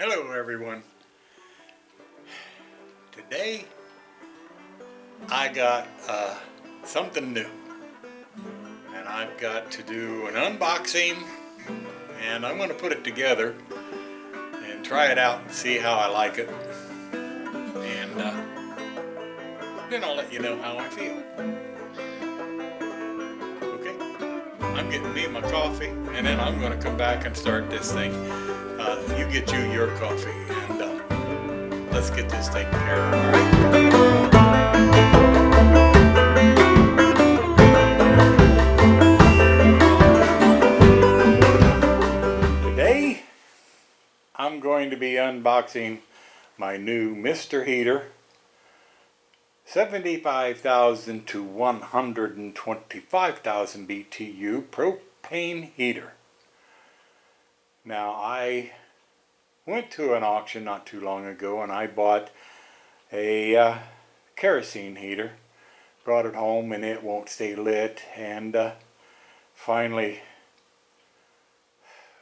Hello everyone. Today I got something new and I've got to do an unboxing and I'm going to put it together and try it out and see how I like it, and then I'll let you know how I feel. Okay, I'm getting me my coffee and then I'm going to come back and start this thing. You get you your coffee and let's get this taken care of, all right? Today, I'm going to be unboxing my new Mr. Heater 75,000 to 125,000 BTU propane heater. Now, I went to an auction not too long ago and I bought a kerosene heater, brought it home and it won't stay lit, and finally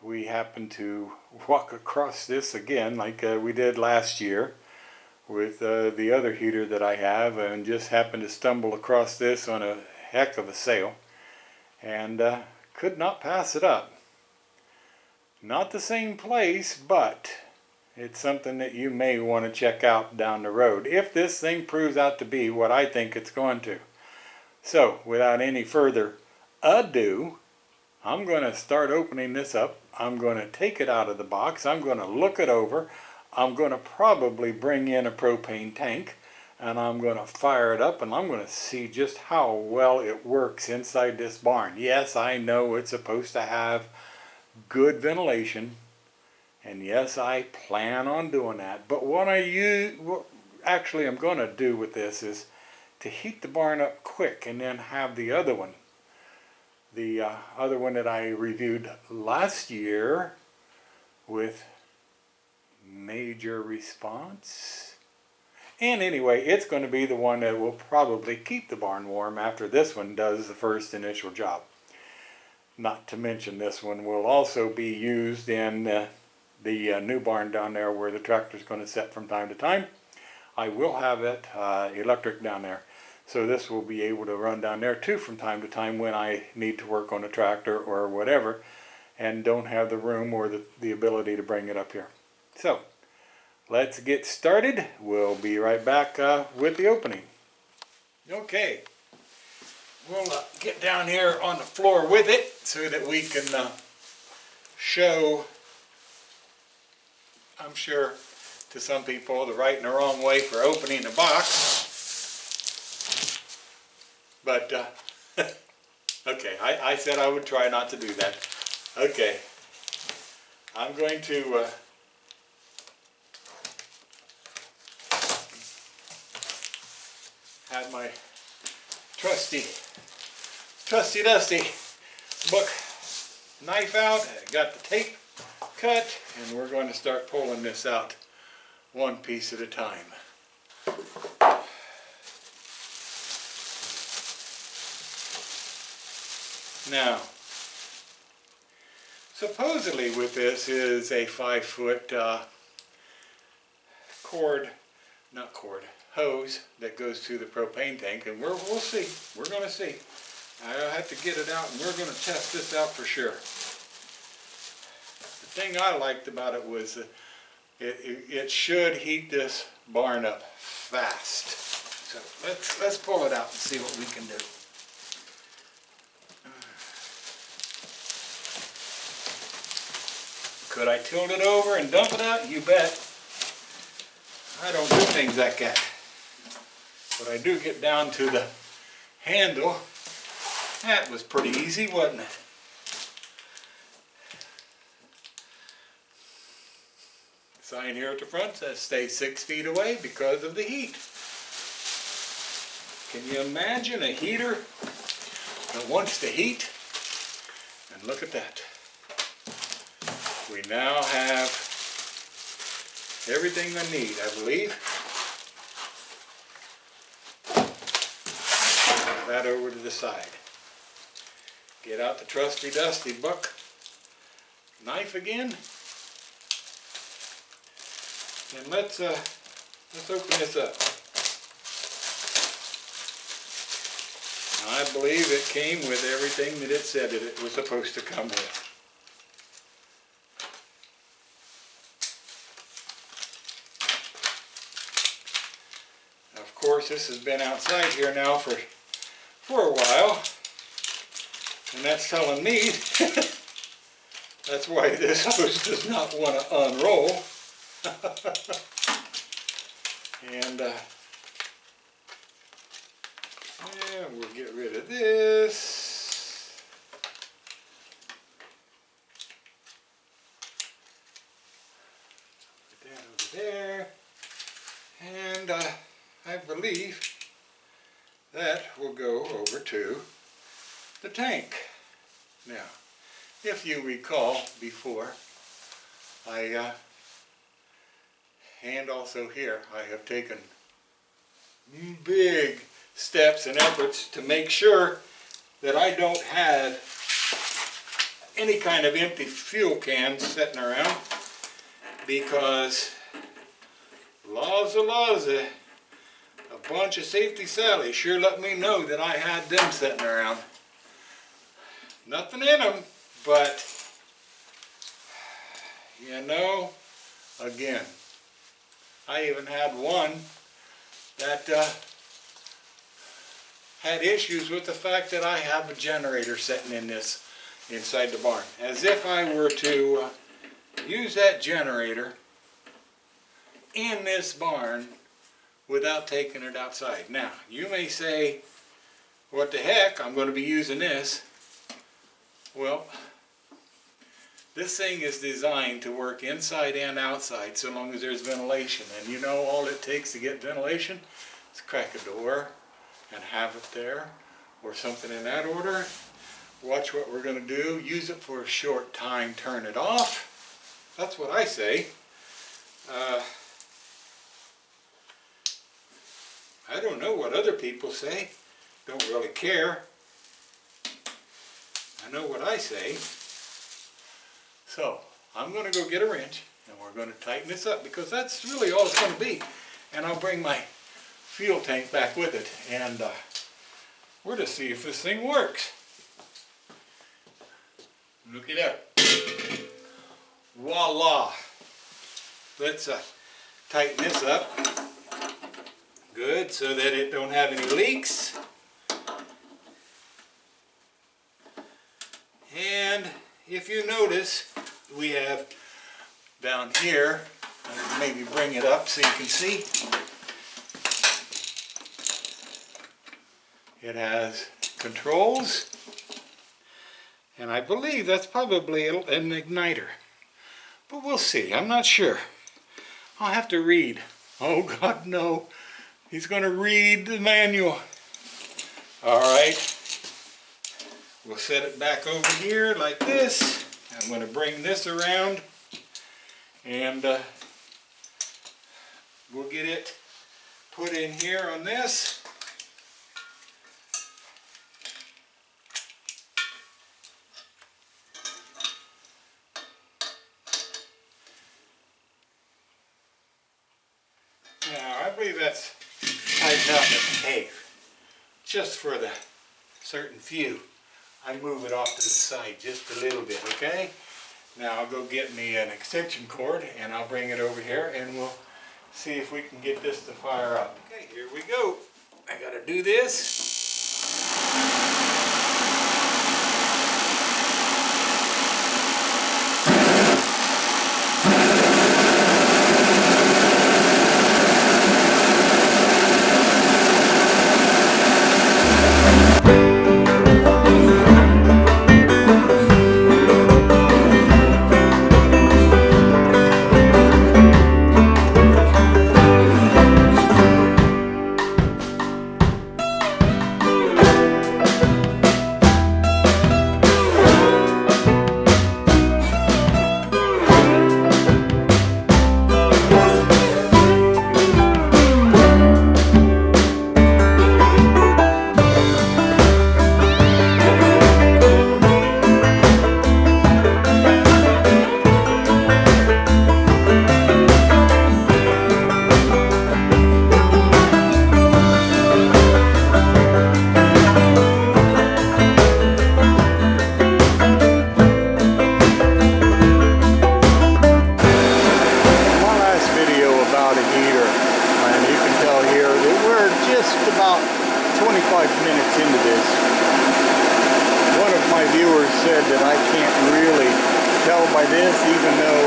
we happened to walk across this again like we did last year with the other heater that I have, and just happened to stumble across this on a heck of a sale and could not pass it up. Not the same place, but it's something that you may want to check out down the road if this thing proves out to be what I think it's going to. So, without any further ado, I'm going to start opening this up. I'm going to take it out of the box. I'm going to look it over. I'm going to probably bring in a propane tank and I'm going to fire it up and I'm going to see just how well it works inside this barn. Yes, I know it's supposed to have good ventilation, and yes, I plan on doing that, but what actually I'm going to do with this is to heat the barn up quick and then have the other one that I reviewed last year with major response. And anyway, it's going to be the one that will probably keep the barn warm after this one does the first initial job. Not to mention, this one will also be used in the new barn down there where the tractor is going to set from time to time. I will have it electric down there, so this will be able to run down there too from time to time when I need to work on a tractor or whatever and don't have the room or the ability to bring it up here. So let's get started. We'll be right back with the opening. Okay. We'll get down here on the floor with it so that we can show, I'm sure, to some people the right and the wrong way for opening a box. But, okay, I said I would try not to do that. Okay, I'm going to have my trusty dusty book knife out. I got the tape cut and we're going to start pulling this out one piece at a time. Now, supposedly with this is a 5-foot hose that goes to the propane tank, and we'll see. We're going to see. I'll have to get it out and we're going to test this out for sure. The thing I liked about it was it should heat this barn up fast. So let's pull it out and see what we can do. Could I tilt it over and dump it out? You bet. I don't do things like that. But I do get down to the handle. That was pretty easy, wasn't it? The sign here at the front says stay 6 feet away because of the heat. Can you imagine a heater that wants to heat? And look at that. We now have everything I need, I believe. Move that over to the side. Get out the trusty dusty buck knife again. And let's open this up. I believe it came with everything that it said that it was supposed to come with. Of course, this has been outside here now for a while, and that's telling me that's why this hose does not want to unroll. And yeah, we'll get rid of this. Put that over there. And I believe that will go over to the tank. Now, if you recall before, and also here, I have taken big steps and efforts to make sure that I don't have any kind of empty fuel cans sitting around, because a bunch of Safety Sally sure let me know that I had them sitting around. Nothing in them, but you know, again, I even had one that had issues with the fact that I have a generator sitting in this inside the barn. As if I were to use that generator in this barn without taking it outside. Now, you may say, what the heck, I'm going to be using this. Well, this thing is designed to work inside and outside so long as there's ventilation. And you know, all it takes to get ventilation is crack a door and have it there, or something in that order. Watch what we're going to do. Use it for a short time, turn it off. That's what I say. I don't know what other people say. Don't really care. I know what I say. So, I'm going to go get a wrench, and we're going to tighten this up, because that's really all it's going to be. And I'll bring my fuel tank back with it, and we're to see if this thing works. Look it up. Voila! Let's tighten this up. Good, so that it don't have any leaks. And if you notice, we have down here, maybe bring it up so you can see. It has controls, and I believe that's probably an igniter. But we'll see, I'm not sure. I'll have to read. Oh God, no. He's going to read the manual. Alright. We'll set it back over here like this. I'm going to bring this around, and we'll get it put in here on this. Now, I believe that's tightened up. Hey, just for the certain few, I move it off to the side just a little bit, okay? Now I'll go get me an extension cord, and I'll bring it over here, and we'll see if we can get this to fire up. Okay, here we go. I gotta do this. minutes into this, one of my viewers said that I can't really tell by this, even though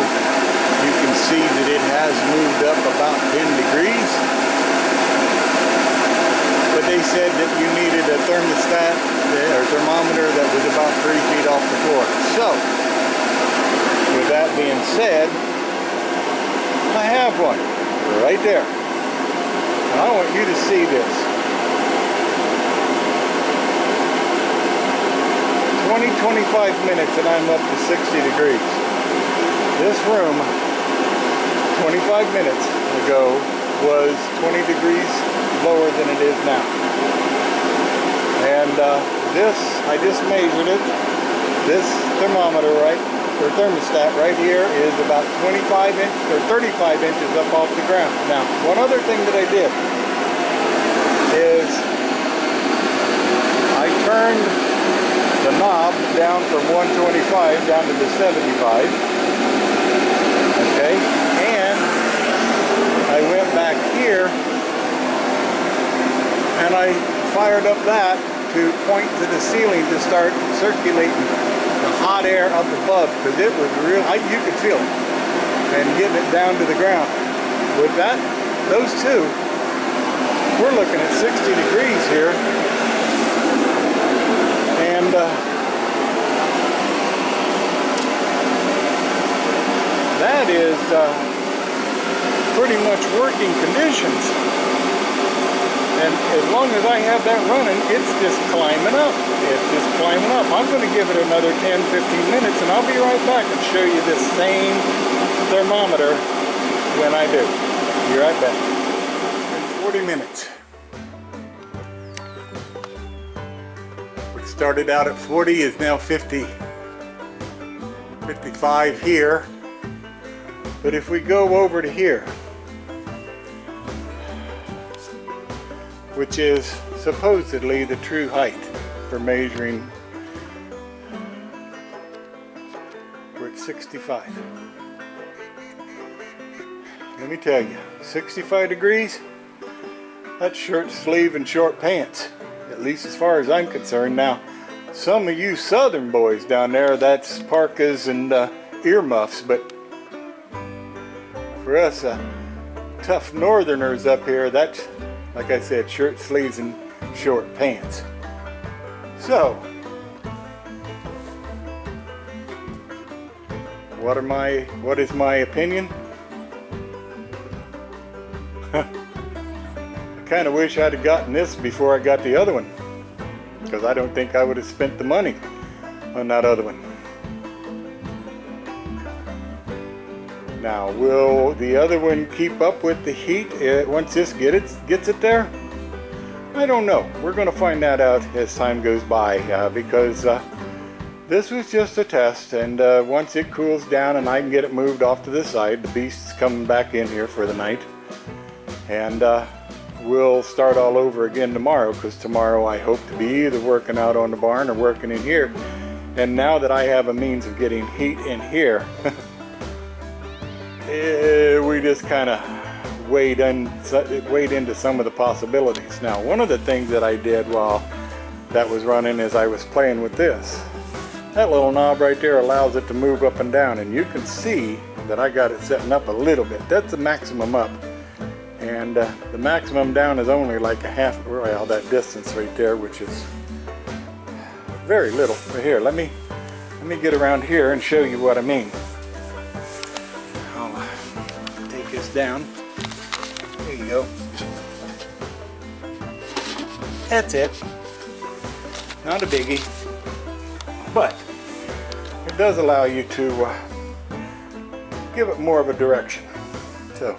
you can see that it has moved up about 10 degrees. But they said that you needed a thermostat or thermometer that was about 3 feet off the floor. So, with that being said, I have one right there. And I want you to see this. 20-25 minutes and I'm up to 60 degrees. This room 25 minutes ago was 20 degrees lower than it is now. And this, I just measured it. This thermometer or thermostat right here is about 25 inches or 35 inches up off the ground. Now, one other thing that I did is I turned the knob down from 125 down to the 75. Okay, and I went back here and I fired up that to point to the ceiling to start circulating the hot air up above, because it was real, you could feel it, and getting it down to the ground. With that, those two, we're looking at 60 degrees here, and that is pretty much working conditions. And as long as I have that running, it's just climbing up. It's just climbing up. I'm going to give it another 10-15 minutes and I'll be right back and show you this same thermometer when I do. Be right back. 40 minutes. What started out at 40 is now 50, 55 here. But if we go over to here, which is supposedly the true height for measuring, we're at 65. Let me tell you, 65 degrees, that's shirt sleeve and short pants, at least as far as I'm concerned. Now, some of you southern boys down there, that's parkas and earmuffs, but for us tough northerners up here, that's, like I said, shirt sleeves and short pants. So, what is my opinion? I kind of wish I'd have gotten this before I got the other one, because I don't think I would have spent the money on that other one. Now, will the other one keep up with the heat once this gets it there? I don't know. We're going to find that out as time goes by, because this was just a test, and once it cools down and I can get it moved off to the side, the beast's coming back in here for the night, and we'll start all over again tomorrow, because tomorrow I hope to be either working out on the barn or working in here. And now that I have a means of getting heat in here, we just kind of wade into some of the possibilities. Now, one of the things that I did while that was running is I was playing with this. That little knob right there allows it to move up and down, and you can see that I got it setting up a little bit. That's the maximum up, and the maximum down is only like a half, well, that distance right there, which is very little. Right here, let me get around here and show you what I mean. This down. There you go. That's it. Not a biggie, but it does allow you to give it more of a direction. So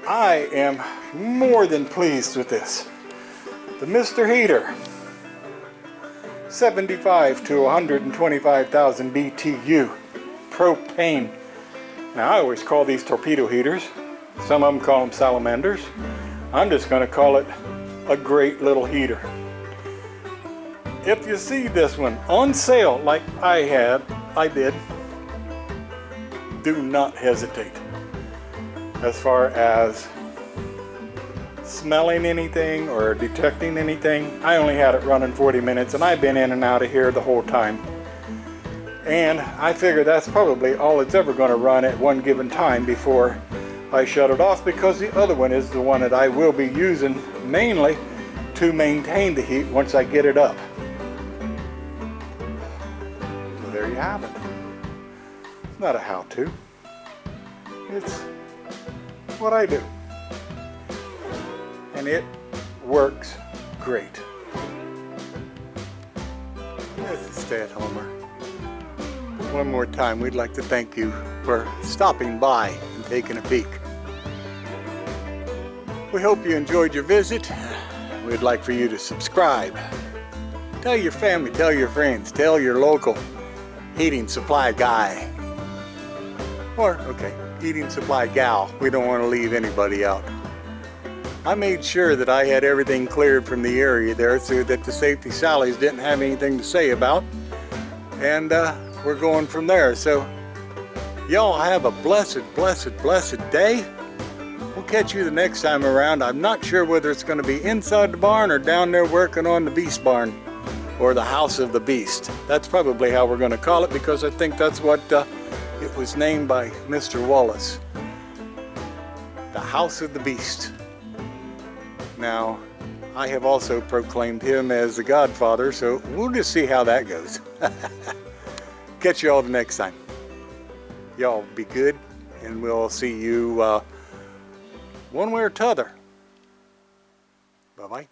I am more than pleased with this. The Mr. Heater, 75 to 125,000 BTU propane. Now, I always call these torpedo heaters. Some of them call them salamanders. I'm just going to call it a great little heater. If you see this one on sale like I did, do not hesitate as far as smelling anything or detecting anything. I only had it running 40 minutes and I've been in and out of here the whole time. And I figure that's probably all it's ever going to run at one given time before I shut it off, because the other one is the one that I will be using mainly to maintain the heat once I get it up. So there you have it. It's not a how-to. It's what I do. And it works great. There's a stay-at-homer. One more time, we'd like to thank you for stopping by and taking a peek. We hope you enjoyed your visit. We'd like for you to subscribe. Tell your family, tell your friends, tell your local heating supply guy. Or, okay, heating supply gal. We don't want to leave anybody out. I made sure that I had everything cleared from the area there so that the Safety Sallies didn't have anything to say about. And we're going from there. So y'all have a blessed, blessed, blessed day. We'll catch you the next time around. I'm not sure whether it's going to be inside the barn or down there working on the beast barn, or the house of the beast. That's probably how we're going to call it, because I think that's what it was named by Mr. Wallace. The house of the beast. Now, I have also proclaimed him as the Godfather, so we'll just see how that goes. Catch you all the next time. Y'all be good, and we'll see you one way or t'other. Bye-bye.